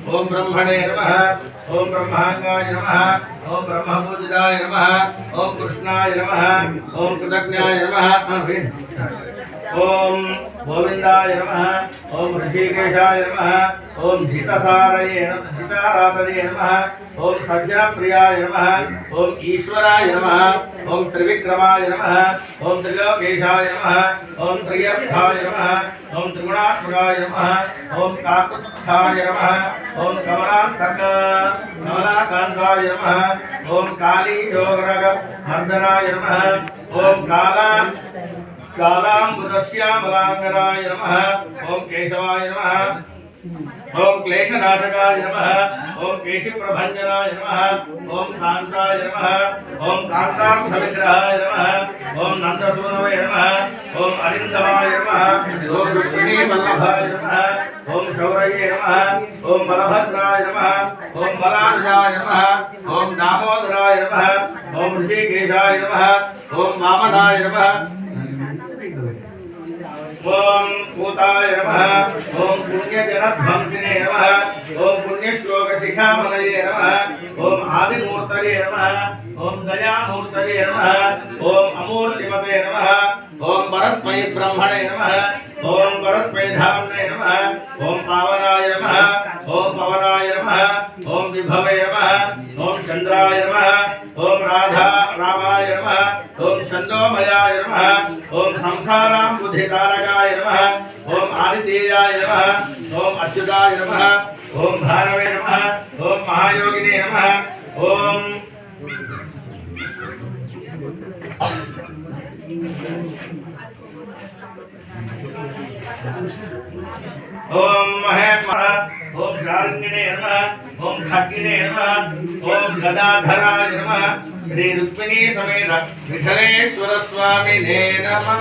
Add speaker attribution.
Speaker 1: ओम ब्रह्मणे नमः ओम ब्रह्मांगाय नमः ओम ब्रह्मपूजिताय नमः ओम कृष्णाय नमः ओम कृतज्ञाय नमः ओम गोविंदाय नमः ओम ऋषिकेशाय नमः ओम जितारातये नमः ओम सज्जनप्रियाय नमः ओम ईश्वराय नमः ओम त्रिविक्रमाय नमः ओम त्रिलोकेशाय नमः ओम त्रियर्थाय नमः ओम त्रिगुणात्मकाय नमः ओम काकुत्स्थाय नमः ओम कमलाकांताय नमः ओम कालीयोगरग मर्दनाय नमः ओम कालाम्बुदश्यामलांगनाय नमः ओम केशवाय नमः ओम क्लेशनाशकाय नमः ओम केशिप्रभंजनाय नमः ओम कांताय नमः ओम कांतार्थविग्रहाय नमः ओम नंदसूनवे नमः ओम अरिंदमाय नमः ओम रुक्मिणीवल्लभाय नमः ओम शौरये नमः ओम बलभद्राय नमः ओम बलानुजाय नमः ओम दामोदराय नमः ओम ऋषिकेशाय नमः ओम वामनाय नमः ओम भूताय नमः ओम पुण्यजनध्वंसिने नमः ओम पुण्यश्लोकशिखामणये नमः ओम आदिमूर्तये नमः ओम दयामूर्तये नमः ओम अमूर्तिमते नमः ओम परस्मै ब्रह्मणे नमः ओम परस्मै धाम्ने नमः ओम पावनाय नमः ओम पवनाय नमः ओम विभवे नमः ओम चंद्राय नमः ओम रामाय नमः ओम छंदोमयाय नमः ओम संसाराम्बुधितारकाय नमः ओम आदितेयाय नमः ओम अच्युताय नमः ओम भारवे नमः ओम महायोगिने नमः ओम ओम महेश्वर ओम शारंगिने नमः ओम खड्गिने नमः ओम गदाधराय नमः श्री रुक्मिणी समेत विठलेश्वर स्वामिने नमः।